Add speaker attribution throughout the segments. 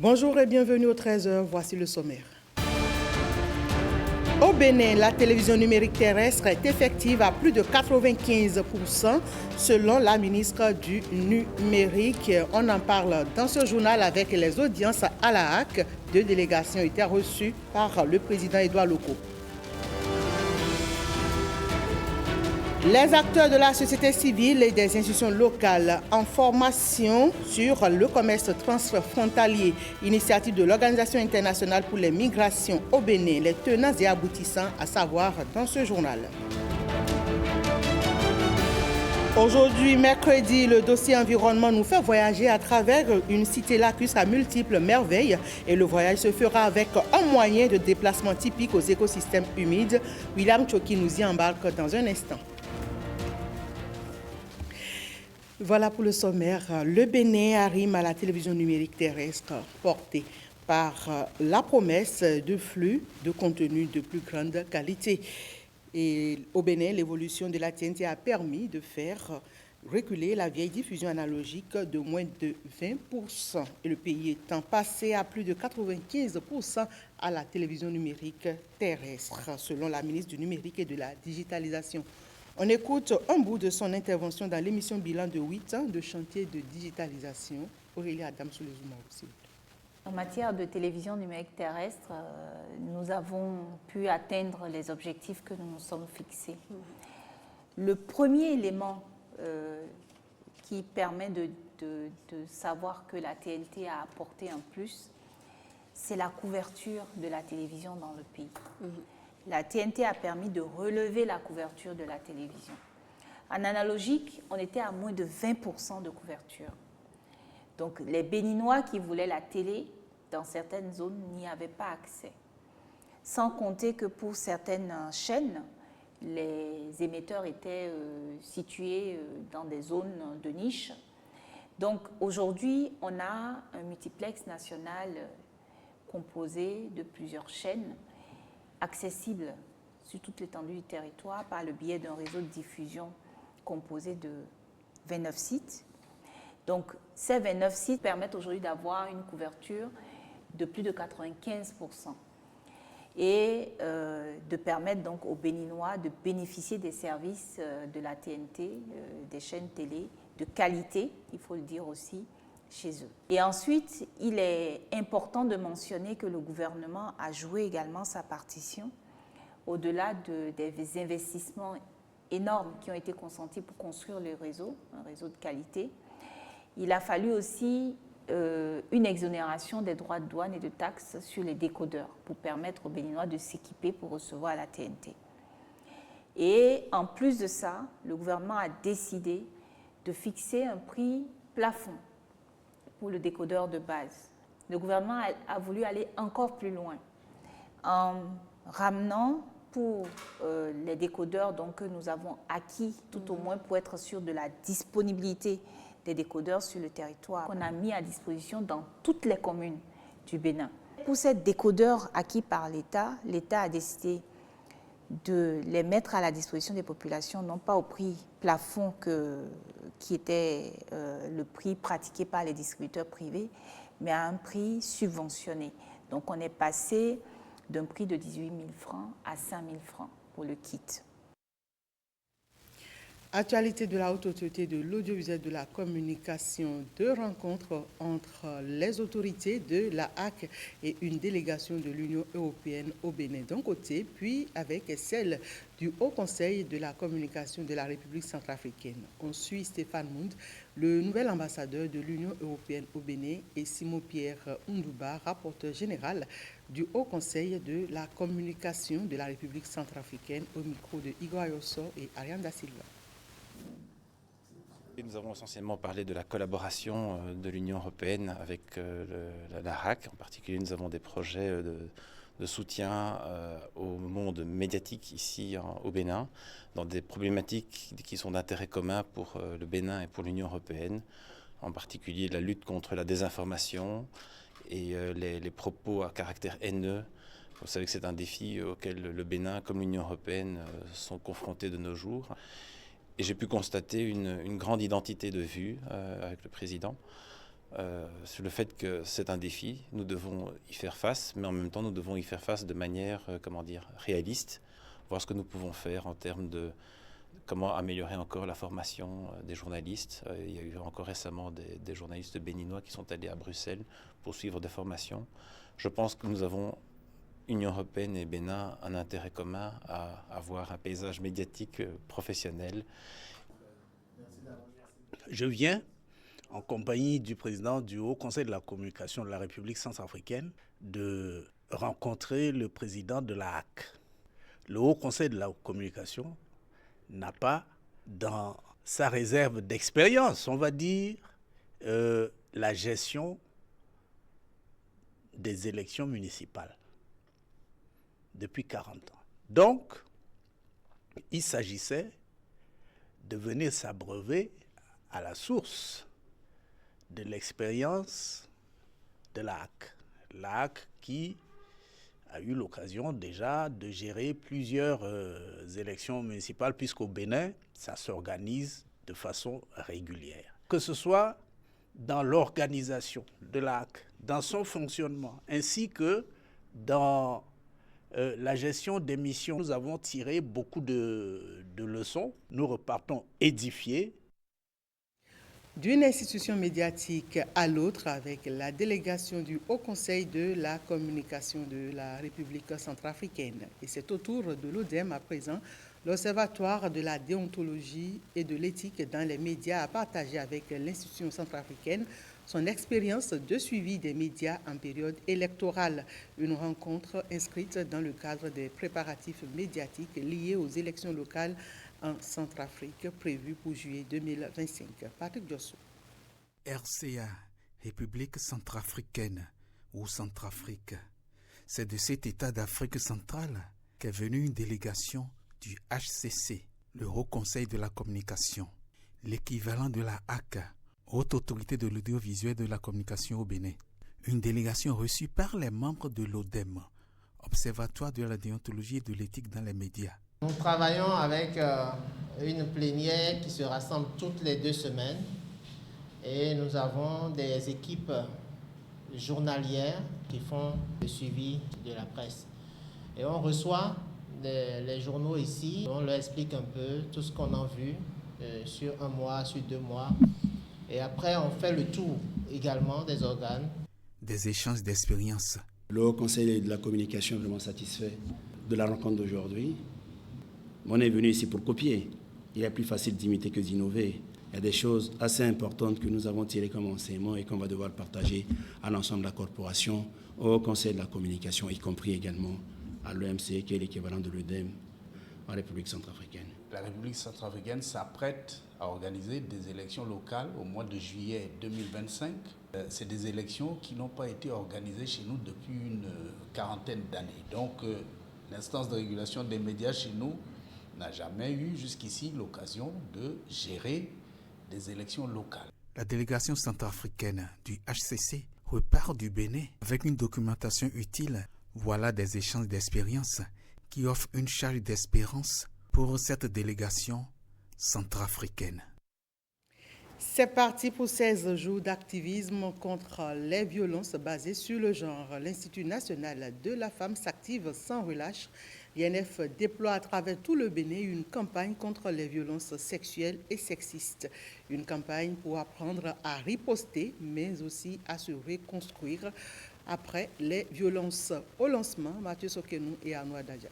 Speaker 1: Bonjour et bienvenue au 13h, voici le sommaire. Au Bénin, la télévision numérique terrestre est effective à plus de 95% selon la ministre du Numérique. On en parle dans ce journal avec les audiences à la HAC. 2 délégations étaient reçues par le président Édouard Loko. Les acteurs de la société civile et des institutions locales en formation sur le commerce transfrontalier, initiative de l'Organisation internationale pour les migrations au Bénin, les tenants et aboutissants à savoir dans ce journal. Aujourd'hui, mercredi, le dossier environnement nous fait voyager à travers une cité lacustre à multiples merveilles et le voyage se fera avec un moyen de déplacement typique aux écosystèmes humides. William Choki nous y embarque dans un instant. Voilà pour le sommaire. Le Bénin arrime à la télévision numérique terrestre portée par la promesse de flux de contenu de plus grande qualité. Et au Bénin, l'évolution de la TNT a permis de faire reculer la vieille diffusion analogique de moins de 20%. Et le pays étant passé à plus de 95% à la télévision numérique terrestre, selon la ministre du Numérique et de la Digitalisation. On écoute un bout de son intervention dans l'émission Bilan de 8 ans de chantier de digitalisation. Aurélie Adam sur le Zoom aussi.
Speaker 2: En matière de télévision numérique terrestre, nous avons pu atteindre les objectifs que nous nous sommes fixés. Le premier élément qui permet de savoir que la TNT a apporté un plus, c'est la couverture de la télévision dans le pays. La TNT a permis de relever la couverture de la télévision. En analogique, on était à moins de 20% de couverture. Donc les Béninois qui voulaient la télé, dans certaines zones, n'y avaient pas accès. Sans compter que pour certaines chaînes, les émetteurs étaient situés dans des zones de niche. Donc aujourd'hui, on a un multiplex national composé de plusieurs chaînes accessibles sur toute l'étendue du territoire par le biais d'un réseau de diffusion composé de 29 sites. Donc, ces 29 sites permettent aujourd'hui d'avoir une couverture de plus de 95% et de permettre donc aux Béninois de bénéficier des services de la TNT, des chaînes télé de qualité, il faut le dire aussi, chez eux. Et ensuite, il est important de mentionner que le gouvernement a joué également sa partition au-delà des investissements énormes qui ont été consentis pour construire le réseau, un réseau de qualité. Il a fallu aussi une exonération des droits de douane et de taxes sur les décodeurs pour permettre aux Béninois de s'équiper pour recevoir la TNT. Et en plus de ça, le gouvernement a décidé de fixer un prix plafond pour le décodeur de base. Le gouvernement a voulu aller encore plus loin en ramenant pour les décodeurs donc, que nous avons acquis, tout au moins pour être sûr de la disponibilité des décodeurs sur le territoire, qu'on a mis à disposition dans toutes les communes du Bénin. Pour ces décodeurs acquis par l'État, l'État a décidé de les mettre à la disposition des populations, non pas au prix plafond qui était le prix pratiqué par les distributeurs privés, mais à un prix subventionné. Donc on est passé d'un prix de 18 000 francs à 5 000 francs pour le kit.
Speaker 1: Actualité de la Haute Autorité de l'audiovisuel de la communication, 2 rencontres entre les autorités de la HAC et une délégation de l'Union européenne au Bénin d'un côté, puis avec celle du Haut Conseil de la communication de la République centrafricaine. On suit Stéphane Mound, le nouvel ambassadeur de l'Union européenne au Bénin, et Simon-Pierre Ndouba, rapporteur général du Haut Conseil de la communication de la République centrafricaine, au micro de Igor Ayosso et Ariane Da Silva.
Speaker 3: Nous avons essentiellement parlé de la collaboration de l'Union européenne avec la HAC. En particulier, nous avons des projets de soutien au monde médiatique ici au Bénin, dans des problématiques qui sont d'intérêt commun pour le Bénin et pour l'Union européenne, en particulier la lutte contre la désinformation et les propos à caractère haineux. Vous savez que c'est un défi auquel le Bénin comme l'Union européenne sont confrontés de nos jours. Et j'ai pu constater une grande identité de vue avec le président sur le fait que c'est un défi, nous devons y faire face, mais en même temps nous devons y faire face de manière, réaliste, voir ce que nous pouvons faire en termes de comment améliorer encore la formation des journalistes. Il y a eu encore récemment des journalistes béninois qui sont allés à Bruxelles pour suivre des formations. Je pense que nous avons, Union européenne et Bénin, un intérêt commun à avoir un paysage médiatique professionnel.
Speaker 4: Je viens en compagnie du président du Haut Conseil de la communication de la République centrafricaine de rencontrer le président de la HAC. Le Haut Conseil de la communication n'a pas dans sa réserve d'expérience, on va dire, la gestion des élections municipales depuis 40 ans. Donc, il s'agissait de venir s'abreuver à la source de l'expérience de la HAC. La HAC qui a eu l'occasion déjà de gérer plusieurs élections municipales, puisqu'au Bénin, ça s'organise de façon régulière. Que ce soit dans l'organisation de la HAC, dans son fonctionnement, ainsi que dans la gestion des missions, nous avons tiré beaucoup de leçons. Nous repartons édifiés.
Speaker 1: D'une institution médiatique à l'autre, avec la délégation du Haut Conseil de la communication de la République centrafricaine. Et c'est au tour de l'ODEM à présent, l'Observatoire de la déontologie et de l'éthique dans les médias a partagé avec l'institution centrafricaine son expérience de suivi des médias en période électorale. Une rencontre inscrite dans le cadre des préparatifs médiatiques liés aux élections locales en Centrafrique, prévues pour juillet 2025. Patrick Diosso.
Speaker 5: RCA, République centrafricaine ou Centrafrique. C'est de cet État d'Afrique centrale qu'est venue une délégation du HCC, le Haut Conseil de la communication, l'équivalent de la HAC, Haute Autorité de l'audiovisuel de la communication au Bénin. Une délégation reçue par les membres de l'ODEM, Observatoire de la déontologie et de l'éthique dans les médias.
Speaker 6: Nous travaillons avec une plénière qui se rassemble toutes les 2 semaines et nous avons des équipes journalières qui font le suivi de la presse. Et on reçoit les journaux ici, on leur explique un peu tout ce qu'on a vu sur 1 mois, sur 2 mois. Et après, on fait le tour également des organes.
Speaker 5: Des échanges d'expériences.
Speaker 7: Le Haut Conseil de la communication est vraiment satisfait de la rencontre d'aujourd'hui. On est venu ici pour copier. Il est plus facile d'imiter que d'innover. Il y a des choses assez importantes que nous avons tirées comme enseignement et qu'on va devoir partager à l'ensemble de la corporation, au Conseil de la communication, y compris également à l'EMC, qui est l'équivalent de l'UDEM en République centrafricaine.
Speaker 4: La République centrafricaine s'apprête à organiser des élections locales au mois de juillet 2025. C'est des élections qui n'ont pas été organisées chez nous depuis une quarantaine d'années. Donc, l'instance de régulation des médias chez nous n'a jamais eu jusqu'ici l'occasion de gérer des élections locales.
Speaker 5: La délégation centrafricaine du HCC repart du Bénin avec une documentation utile. Voilà des échanges d'expériences qui offrent une charge d'espérance pour cette délégation centrafricaine.
Speaker 1: C'est parti pour 16 jours d'activisme contre les violences basées sur le genre. L'Institut national de la femme s'active sans relâche. L'INF déploie à travers tout le Bénin une campagne contre les violences sexuelles et sexistes. Une campagne pour apprendre à riposter, mais aussi à se reconstruire après les violences. Au lancement, Mathieu Sokenou et Arnaud Dadia.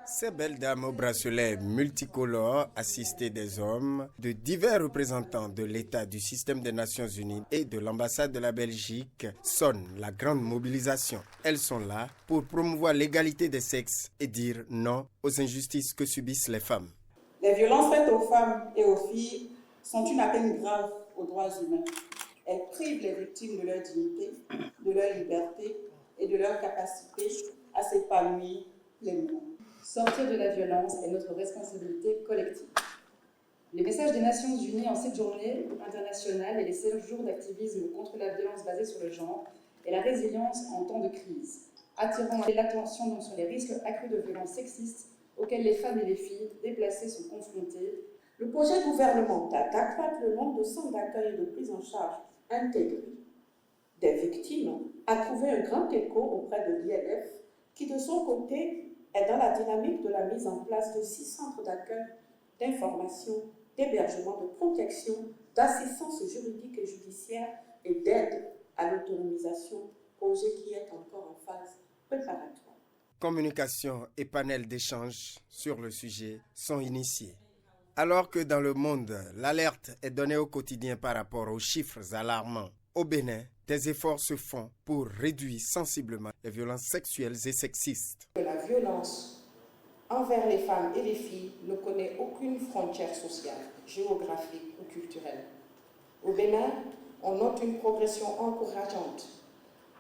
Speaker 8: Ces belles dames aux bracelets multicolores, assistées des hommes, de divers représentants de l'État, du système des Nations Unies et de l'ambassade de la Belgique, sonnent la grande mobilisation. Elles sont là pour promouvoir l'égalité des sexes et dire non aux injustices que subissent les femmes.
Speaker 9: Les violences faites aux femmes et aux filles sont une atteinte grave aux droits humains. Elles privent les victimes de leur dignité, de leur liberté et de leur capacité à s'épanouir pleinement.
Speaker 10: Sortir de la violence est notre responsabilité collective. Les messages des Nations Unies en cette journée internationale et les 16 jours d'activisme contre la violence basée sur le genre et la résilience en temps de crise, attirant l'attention sur les risques accrus de violences sexistes auxquels les femmes et les filles déplacées sont confrontées
Speaker 9: Le projet gouvernemental d'accroître le nombre de centres d'accueil et de prise en charge intégrés des victimes a trouvé un grand écho auprès de l'INF, qui de son côté est dans la dynamique de la mise en place de 6 centres d'accueil, d'information, d'hébergement, de protection, d'assistance juridique et judiciaire et d'aide à l'autonomisation, projet qui est encore en phase préparatoire.
Speaker 8: Communication et panels d'échange sur le sujet sont initiés. Alors que dans le monde, l'alerte est donnée au quotidien par rapport aux chiffres alarmants, au Bénin, des efforts se font pour réduire sensiblement les violences sexuelles et sexistes.
Speaker 9: La violence envers les femmes et les filles ne connaît aucune frontière sociale, géographique ou culturelle. Au Bénin, on note une progression encourageante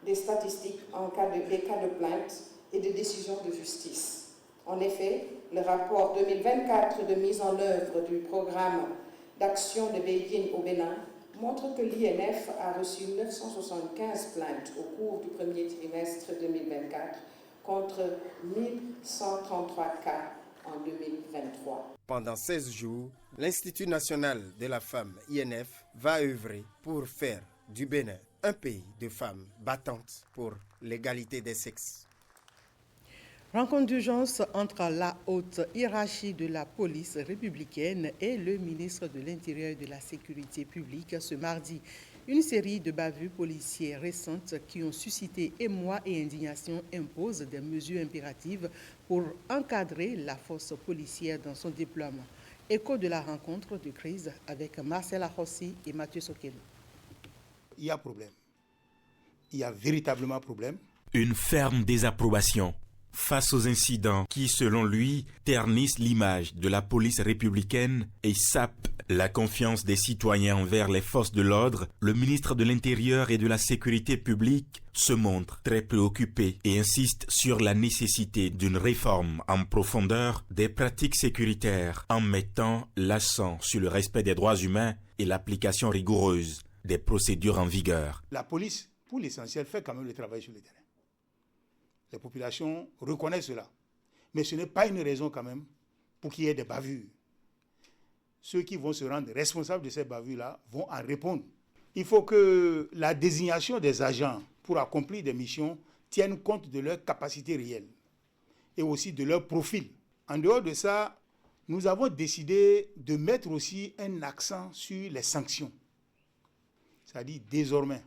Speaker 9: des statistiques en cas de plainte et de décisions de justice. En effet, le rapport 2024 de mise en œuvre du programme d'action de Beijing au Bénin montre que l'INF a reçu 975 plaintes au cours du premier trimestre 2024 contre 1133 cas en 2023.
Speaker 8: Pendant 16 jours, l'Institut national de la femme, INF, va œuvrer pour faire du Bénin un pays de femmes battantes pour l'égalité des sexes.
Speaker 1: Rencontre d'urgence entre la haute hiérarchie de la police républicaine et le ministre de l'Intérieur et de la Sécurité publique ce mardi. Une série de bavures policières récentes qui ont suscité émoi et indignation imposent des mesures impératives pour encadrer la force policière dans son déploiement. Écho de la rencontre de crise avec Marcel Arrossi et Mathieu Sokelo.
Speaker 5: Il y a problème. Il y a véritablement problème.
Speaker 11: Une ferme désapprobation face aux incidents qui, selon lui, ternissent l'image de la police républicaine et sapent la confiance des citoyens envers les forces de l'ordre. Le ministre de l'Intérieur et de la Sécurité publique se montre très préoccupé et insiste sur la nécessité d'une réforme en profondeur des pratiques sécuritaires en mettant l'accent sur le respect des droits humains et l'application rigoureuse des procédures en vigueur.
Speaker 5: La police, pour l'essentiel, fait quand même le travail sur le terrain. Les populations reconnaissent cela. Mais ce n'est pas une raison quand même pour qu'il y ait des bavures. Ceux qui vont se rendre responsables de ces bavures-là vont en répondre. Il faut que la désignation des agents pour accomplir des missions tienne compte de leurs capacités réelles et aussi de leur profil. En dehors de ça, nous avons décidé de mettre aussi un accent sur les sanctions. C'est-à-dire désormais,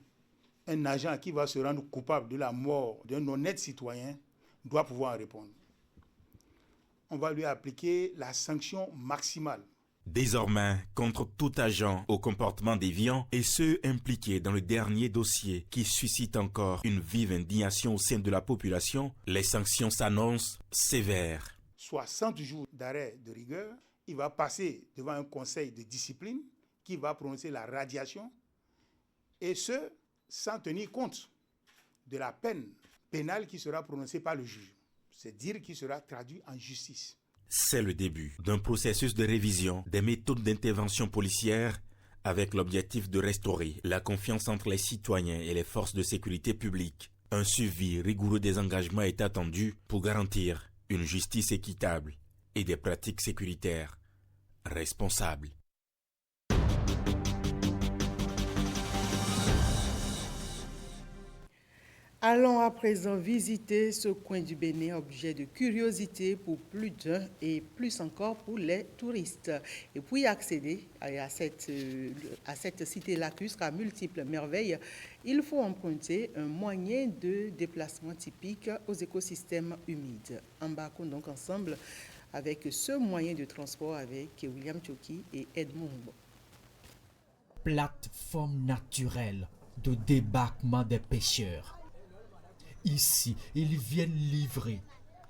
Speaker 5: un agent qui va se rendre coupable de la mort d'un honnête citoyen doit pouvoir en répondre. On va lui appliquer la sanction maximale.
Speaker 11: Désormais, contre tout agent au comportement déviant et ceux impliqués dans le dernier dossier qui suscite encore une vive indignation au sein de la population, les sanctions s'annoncent sévères.
Speaker 5: 60 jours d'arrêt de rigueur, il va passer devant un conseil de discipline qui va prononcer la radiation et ce, sans tenir compte de la peine pénale qui sera prononcée par le juge. C'est dire qu'il sera traduit en justice.
Speaker 11: C'est le début d'un processus de révision des méthodes d'intervention policière avec l'objectif de restaurer la confiance entre les citoyens et les forces de sécurité publique. Un suivi rigoureux des engagements est attendu pour garantir une justice équitable et des pratiques sécuritaires responsables.
Speaker 1: Allons à présent visiter ce coin du Bénin, objet de curiosité pour plus d'un et plus encore pour les touristes. Et pour y accéder à cette cité lacustre à multiples merveilles, il faut emprunter un moyen de déplacement typique aux écosystèmes humides. Embarquons donc ensemble avec ce moyen de transport avec William Tchoki et Edmond Humbo.
Speaker 12: Plateforme naturelle de débarquement des pêcheurs. Ici, ils viennent livrer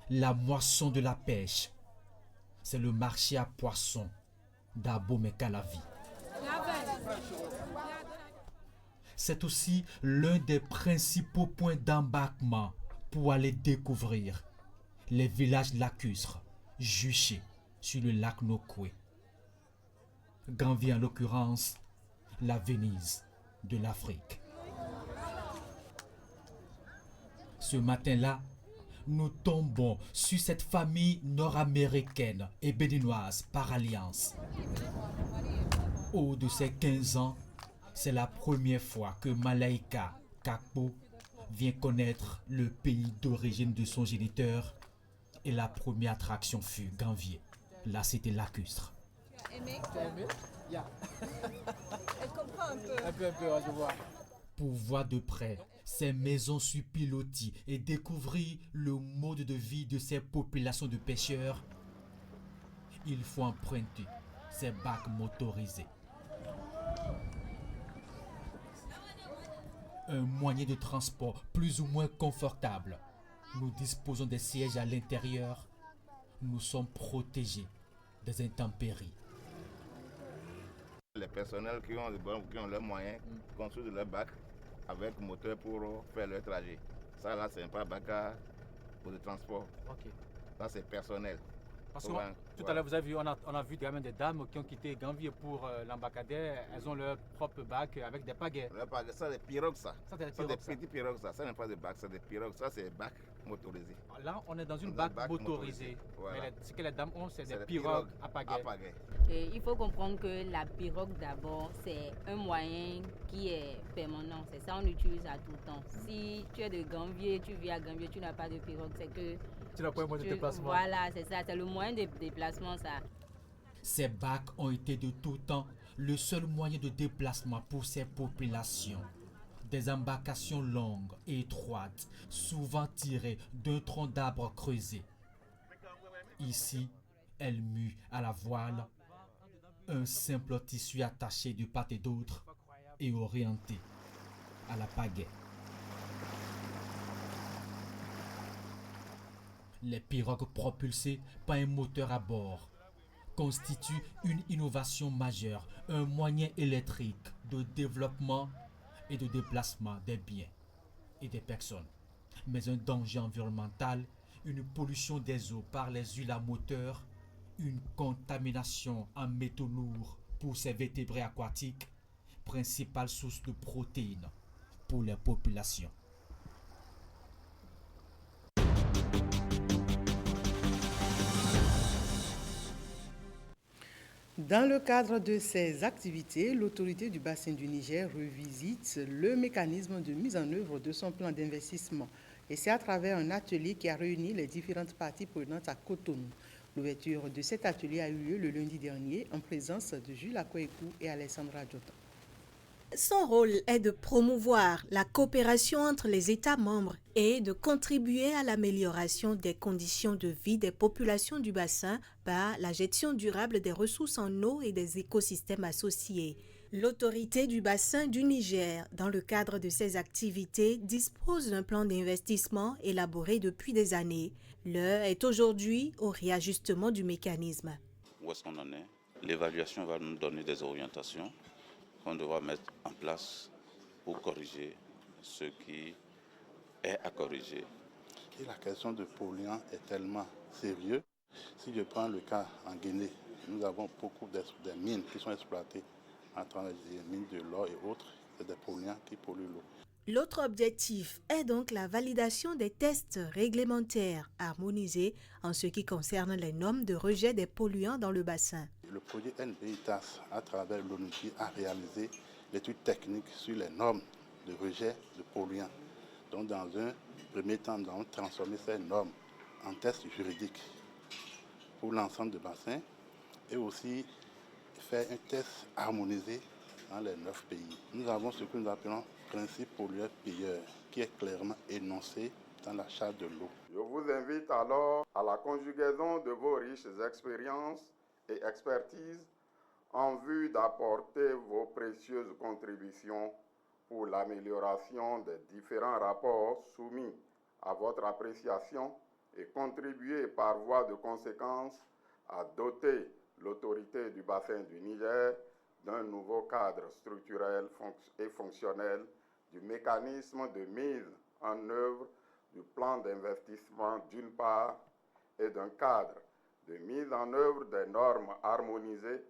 Speaker 12: la moisson de la pêche. C'est le marché à poissons d'Abomey-Calavi. C'est aussi l'un des principaux points d'embarquement pour aller découvrir les villages lacustres juchés sur le lac Nokoué. Gambie en l'occurrence, la Venise de l'Afrique. Ce matin-là, nous tombons sur cette famille nord-américaine et béninoise par alliance. haut de ses 15 ans, c'est la première fois que Malaika Kakpo vient connaître le pays d'origine de son géniteur et la première attraction fut Ganvié, la cité lacustre.
Speaker 13: Elle comprend un peu.
Speaker 12: Un peu, je vois. Pour voir de près ces maisons sur pilotis et découvrir le mode de vie de ces populations de pêcheurs, il faut emprunter ces bacs motorisés. Un moyen de transport plus ou moins confortable. Nous disposons des sièges à l'intérieur. Nous sommes protégés des intempéries.
Speaker 14: Les personnels qui ont leurs moyens construisent leur bac avec moteur pour faire leur trajet. Ça là, c'est pas bac pour le transport.
Speaker 15: Ok.
Speaker 14: Ça c'est personnel.
Speaker 15: Parce que tout à l'heure, vous avez vu, on a vu quand même des dames qui ont quitté Ganvié pour l'embarcadère. Elles ont leur propre bac avec des pagaies.
Speaker 14: Ça, c'est des pirogues, ça.
Speaker 15: Ça, c'est
Speaker 14: des petits pirogues, ça. Ça n'est pas des bacs, c'est des pirogues. Ça, c'est des bacs motorisés.
Speaker 15: Là, on est dans une bac motorisée.
Speaker 14: Voilà.
Speaker 15: Mais ce que les dames ont, c'est des pirogues à pagaie.
Speaker 16: Et il faut comprendre que la pirogue, d'abord, c'est un moyen qui est permanent. C'est ça, on utilise à tout temps. Si tu es de Ganvié, tu vis à Ganvié, tu n'as pas de pirogue, c'est que...
Speaker 15: Tu n'as pas un moyen de déplacement.
Speaker 16: Voilà, c'est ça, c'est le moyen de déplacement, ça.
Speaker 12: Ces bacs ont été de tout temps le seul moyen de déplacement pour ces populations. Des embarcations longues et étroites, souvent tirées d'un tronc d'arbre creusé. Ici, elles muent à la voile, un simple tissu attaché de part et d'autre et orienté à la pagaie. Les pirogues propulsées par un moteur à bord constituent une innovation majeure, un moyen électrique de développement et de déplacement des biens et des personnes, mais un danger environnemental, une pollution des eaux par les huiles à moteur, une contamination en métaux lourds pour ces vertébrés aquatiques, principale source de protéines pour les populations.
Speaker 1: Dans le cadre de ces activités, l'autorité du bassin du Niger revisite le mécanisme de mise en œuvre de son plan d'investissement. Et c'est à travers un atelier qui a réuni les différentes parties prenantes à Cotonou. L'ouverture de cet atelier a eu lieu le lundi dernier en présence de Jules Akoekou et Alessandra Djota.
Speaker 17: Son rôle est de promouvoir la coopération entre les États membres et de contribuer à l'amélioration des conditions de vie des populations du bassin par la gestion durable des ressources en eau et des écosystèmes associés. L'autorité du bassin du Niger, dans le cadre de ses activités, dispose d'un plan d'investissement élaboré depuis des années. L'heure est aujourd'hui au réajustement du mécanisme.
Speaker 18: Où est-ce qu'on en est? L'évaluation va nous donner des orientations qu'on devra mettre en place pour corriger ce qui est à corriger.
Speaker 19: Et la question de polluants est tellement sérieuse. Si je prends le cas en Guinée, nous avons beaucoup de mines qui sont exploitées à travers les mines de l'or et autres. C'est des polluants qui polluent l'eau.
Speaker 17: L'autre objectif est donc la validation des tests réglementaires harmonisés en ce qui concerne les normes de rejet des polluants dans le bassin.
Speaker 19: Le projet NBITAS, à travers l'ONUCI, a réalisé l'étude technique sur les normes de rejet de polluants. Donc, dans un premier temps, nous avons transformé ces normes en tests juridiques pour l'ensemble du bassin et aussi faire un test harmonisé dans les 9 pays. Nous avons ce que nous appelons principe pollueur-payeur, qui est clairement énoncé dans la charte de l'eau.
Speaker 20: Je vous invite alors à la conjugaison de vos riches expériences et expertises en vue d'apporter vos précieuses contributions pour l'amélioration des différents rapports soumis à votre appréciation et contribuer par voie de conséquence à doter l'autorité du bassin du Niger d'un nouveau cadre structurel et fonctionnel du mécanisme de mise en œuvre du plan d'investissement d'une part et d'un cadre de mise en œuvre des normes harmonisées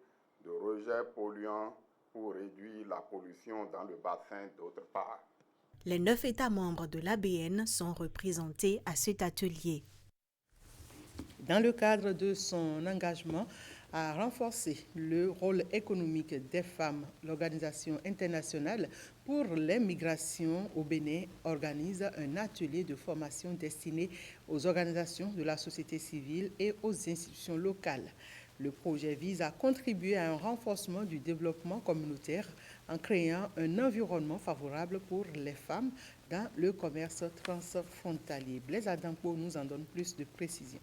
Speaker 20: de rejet polluant pour réduire la pollution dans le bassin d'autre part.
Speaker 17: Les 9 États membres de l'ABN sont représentés à cet atelier.
Speaker 1: Dans le cadre de son engagement à renforcer le rôle économique des femmes. L'Organisation internationale pour les migrations au Bénin organise un atelier de formation destiné aux organisations de la société civile et aux institutions locales. Le projet vise à contribuer à un renforcement du développement communautaire en créant un environnement favorable pour les femmes dans le commerce transfrontalier. Blaise Adampo nous en donne plus de précisions.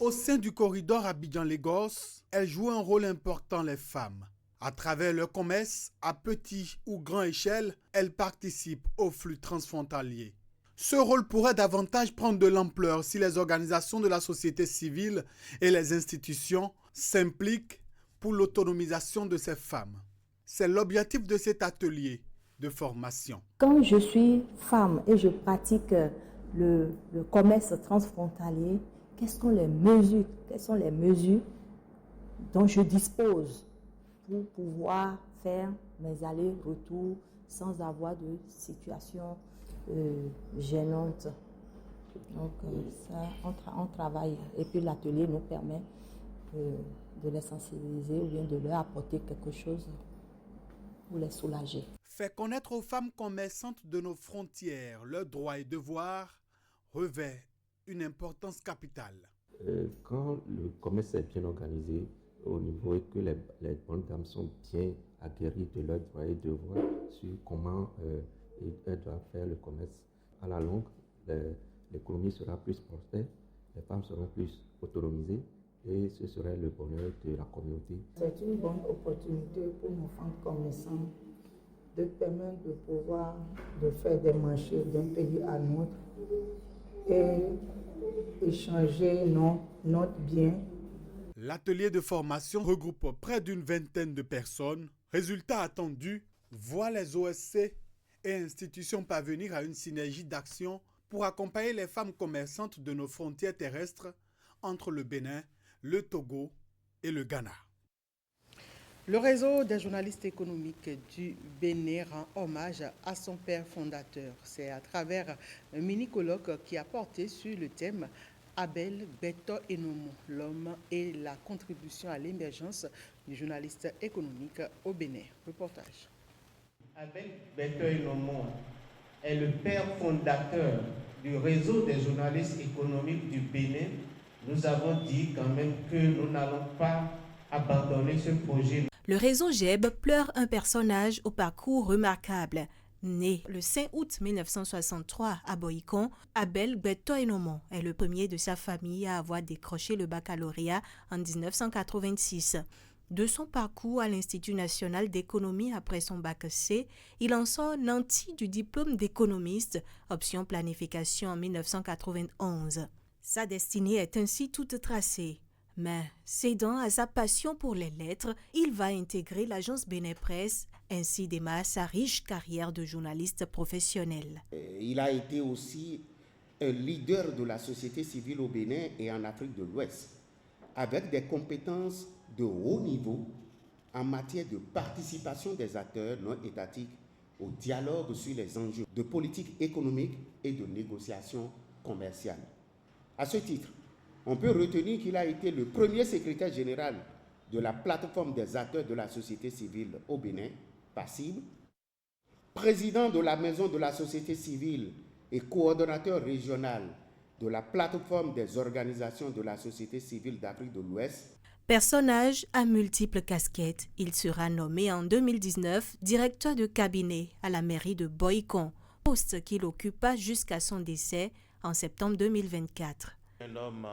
Speaker 21: Au sein du corridor Abidjan-Lagos, elles jouent un rôle important, les femmes. À travers leur commerce, à petite ou grande échelle, elles participent au flux transfrontalier. Ce rôle pourrait davantage prendre de l'ampleur si les organisations de la société civile et les institutions s'impliquent pour l'autonomisation de ces femmes. C'est l'objectif de cet atelier de formation.
Speaker 22: Quand je suis femme et je pratique le commerce transfrontalier, quelles sont les mesures dont je dispose pour pouvoir faire mes allers-retours sans avoir de situation gênante. Donc ça, on travaille et puis l'atelier nous permet de les sensibiliser ou bien de leur apporter quelque chose pour les soulager.
Speaker 21: Faire connaître aux femmes commerçantes de nos frontières leurs droits et devoirs revêt une importance capitale.
Speaker 23: Quand le commerce est bien organisé au niveau et que les bonnes dames sont bien aguerries de leurs droits et devoirs sur comment elles doivent faire le commerce, à la longue, l'économie sera plus prospère, les femmes seront plus autonomisées et ce serait le bonheur de la communauté.
Speaker 22: C'est une bonne opportunité pour nos femmes commerçantes de permettre de pouvoir faire des marchés d'un pays à l'autre et échanger notre bien.
Speaker 21: L'atelier de formation regroupe près d'une vingtaine de personnes. Résultat attendu, voit les OSC et institutions parvenir à une synergie d'action pour accompagner les femmes commerçantes de nos frontières terrestres entre le Bénin, le Togo et le Ghana.
Speaker 1: Le réseau des journalistes économiques du Bénin rend hommage à son père fondateur. C'est à travers un mini-colloque qui a porté sur le thème Abel Beto Enomo, l'homme et la contribution à l'émergence du journaliste économique au Bénin. Reportage.
Speaker 6: Abel Beto Enomo est le père fondateur du réseau des journalistes économiques du Bénin. Nous avons dit quand même que nous n'allons pas abandonner ce projet.
Speaker 17: Le réseau GEB pleure un personnage au parcours remarquable. Né le 5 août 1963 à Boïcon, Abel Beto Enomo est le premier de sa famille à avoir décroché le baccalauréat en 1986. De son parcours à l'Institut national d'économie après son bac C, il en sort nanti du diplôme d'économiste, option planification en 1991. Sa destinée est ainsi toute tracée. Mais, cédant à sa passion pour les lettres, il va intégrer l'agence Bénin Presse, ainsi démarre sa riche carrière de journaliste professionnel.
Speaker 24: Il a été aussi un leader de la société civile au Bénin et en Afrique de l'Ouest, avec des compétences de haut niveau en matière de participation des acteurs non étatiques au dialogue sur les enjeux de politique économique et de négociation commerciale. À ce titre, on peut retenir qu'il a été le premier secrétaire général de la plateforme des acteurs de la société civile au Bénin, PACIB, président de la maison de la société civile et coordonnateur régional de la plateforme des organisations de la société civile d'Afrique de l'Ouest.
Speaker 17: Personnage à multiples casquettes, il sera nommé en 2019 directeur de cabinet à la mairie de Boïcon, poste qu'il occupa jusqu'à son décès en septembre 2024.
Speaker 25: Un homme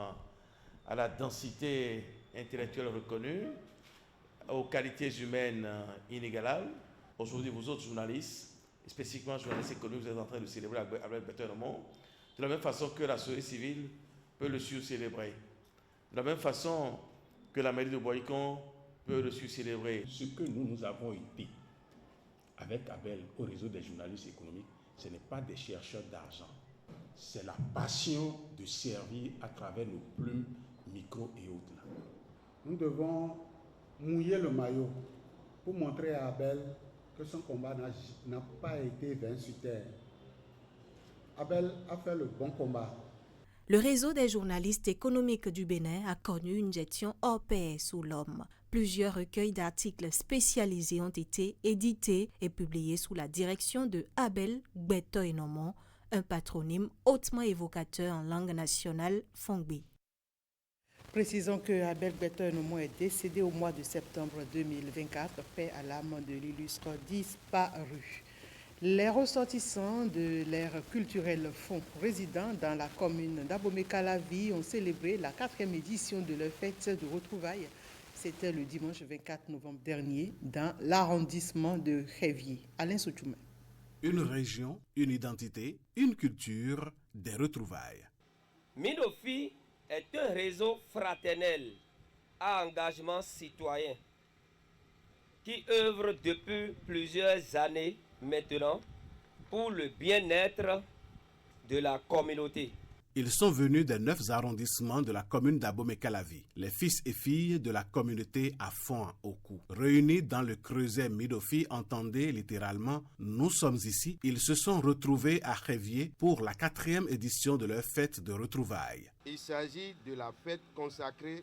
Speaker 25: à la densité intellectuelle reconnue, aux qualités humaines inégalables. Aujourd'hui, vous autres journalistes, spécifiquement journalistes économiques, vous êtes en train de célébrer Abel Beto Enomo, de la même façon que la société civile peut le célébrer. De la même façon que la mairie de Boïcon peut le célébrer.
Speaker 4: Ce que nous avons été avec Abel au réseau des journalistes économiques, ce n'est pas des chercheurs d'argent. C'est la passion de servir à travers nos plumes, micros et autres. Là.
Speaker 26: Nous devons mouiller le maillot pour montrer à Abel que son combat n'a pas été vain sur terre. Abel a fait le bon combat.
Speaker 17: Le réseau des journalistes économiques du Bénin a connu une gestion hors pair sous l'homme. Plusieurs recueils d'articles spécialisés ont été édités et publiés sous la direction de Abel Gbetoenomon, un patronyme hautement évocateur en langue nationale fongbe.
Speaker 1: Précisons que Abel Gbetoenomon est décédé au mois de septembre 2024, paix à l'âme de l'illustre disparu. Les ressortissants de l'ère culturelle Fonds résidant dans la commune d'Abomey-Calavi ont célébré la 4e édition de leur fête de retrouvailles. C'était le dimanche 24 novembre dernier dans l'arrondissement de Révier. Alain Soutoumen.
Speaker 2: Une région, une identité, une culture, des retrouvailles.
Speaker 3: Minofi est un réseau fraternel à engagement citoyen qui œuvre depuis plusieurs années maintenant pour le bien-être de la communauté.
Speaker 2: Ils sont venus des 9 arrondissements de la commune d'Abomey-Calavi, les fils et filles de la communauté à Foin-Oku. Réunis dans le creuset Midofi, entendez littéralement « Nous sommes ici », ils se sont retrouvés à Révier pour la 4e édition de leur fête de retrouvailles.
Speaker 7: Il s'agit de la fête consacrée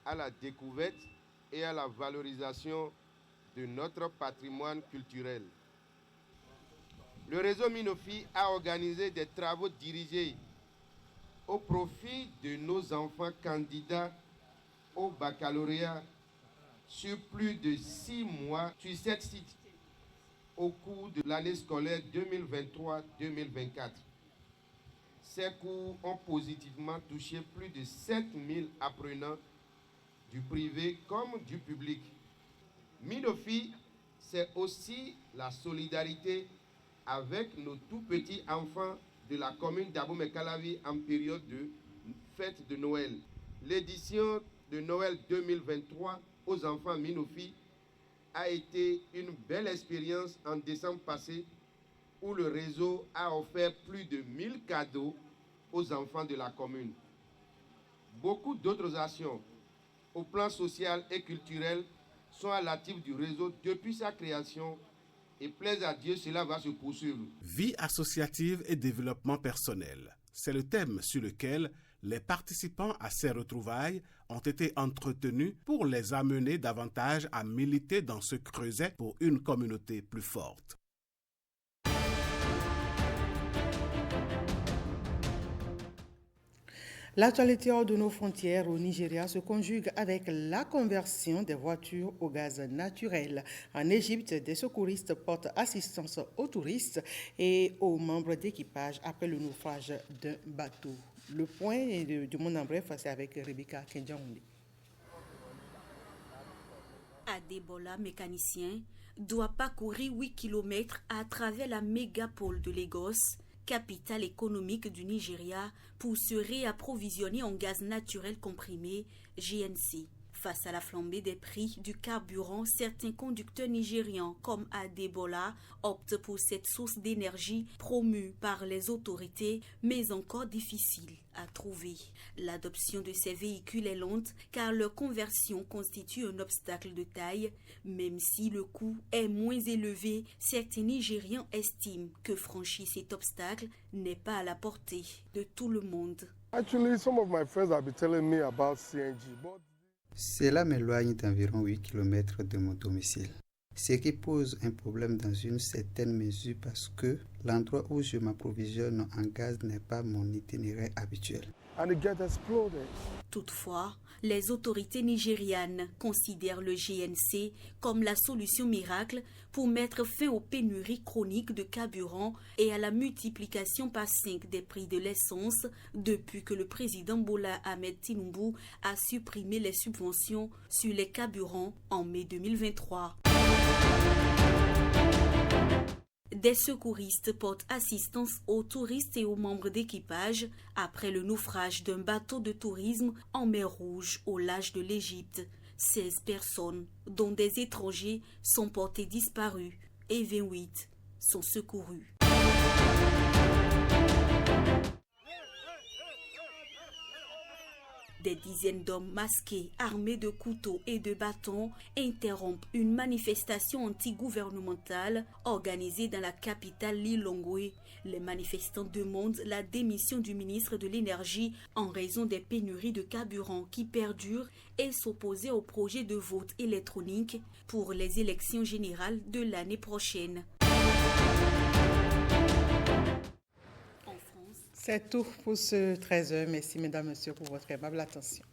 Speaker 7: à la découverte et à la valorisation de notre patrimoine culturel. Le réseau Minofi a organisé des travaux dirigés au profit de nos enfants candidats au baccalauréat sur plus de 6 mois sur 7 sites au cours de l'année scolaire 2023-2024. Ces cours ont positivement touché plus de 7000 apprenants du privé comme du public. Minofi, c'est aussi la solidarité avec nos tout petits enfants de la commune d'Abomey-Calavi en période de fête de Noël. L'édition de Noël 2023 aux enfants Minofi a été une belle expérience en décembre passé où le réseau a offert plus de 1000 cadeaux aux enfants de la commune. Beaucoup d'autres actions au plan social et culturel sont à l'actif du réseau depuis sa création. Et plaise à Dieu, cela va se poursuivre.
Speaker 2: Vie associative et développement personnel. C'est le thème sur lequel les participants à ces retrouvailles ont été entretenus pour les amener davantage à militer dans ce creuset pour une communauté plus forte.
Speaker 1: L'actualité hors de nos frontières au Nigeria se conjugue avec la conversion des voitures au gaz naturel. En Égypte, des secouristes portent assistance aux touristes et aux membres d'équipage après le naufrage d'un bateau. Le point du Monde en bref, c'est avec Rebecca Kenjaoundé.
Speaker 8: Adebola, mécanicien, doit parcourir 8 km à travers la mégapole de Lagos, capitale économique du Nigeria, pour se réapprovisionner en gaz naturel comprimé, GNC. Face à la flambée des prix du carburant, certains conducteurs nigérians comme Adebola optent pour cette source d'énergie promue par les autorités, mais encore difficile à trouver. L'adoption de ces véhicules est lente car leur conversion constitue un obstacle de taille. Même si le coût est moins élevé, certains Nigérians estiment que franchir cet obstacle n'est pas à la portée de tout le monde.
Speaker 9: Actually, some of my friends have been telling me about CNG, but
Speaker 10: cela m'éloigne d'environ 8 km de mon domicile, ce qui pose un problème dans une certaine mesure parce que l'endroit où je m'approvisionne en gaz n'est pas mon itinéraire habituel.
Speaker 8: Toutefois, les autorités nigérianes considèrent le GNC comme la solution miracle pour mettre fin aux pénuries chroniques de carburant et à la multiplication par 5 des prix de l'essence depuis que le président Bola Ahmed Tinubu a supprimé les subventions sur les carburants en mai 2023. Des secouristes portent assistance aux touristes et aux membres d'équipage après le naufrage d'un bateau de tourisme en mer Rouge au large de l'Égypte. 16 personnes, dont des étrangers, sont portées disparues et 28 sont secourus. Des dizaines d'hommes masqués, armés de couteaux et de bâtons, interrompent une manifestation anti-gouvernementale organisée dans la capitale Lilongwe. Les manifestants demandent la démission du ministre de l'Énergie en raison des pénuries de carburant qui perdurent et s'opposer au projet de vote électronique pour les élections générales de l'année prochaine.
Speaker 1: C'est tout pour ce 13h. Merci mesdames, messieurs pour votre aimable attention.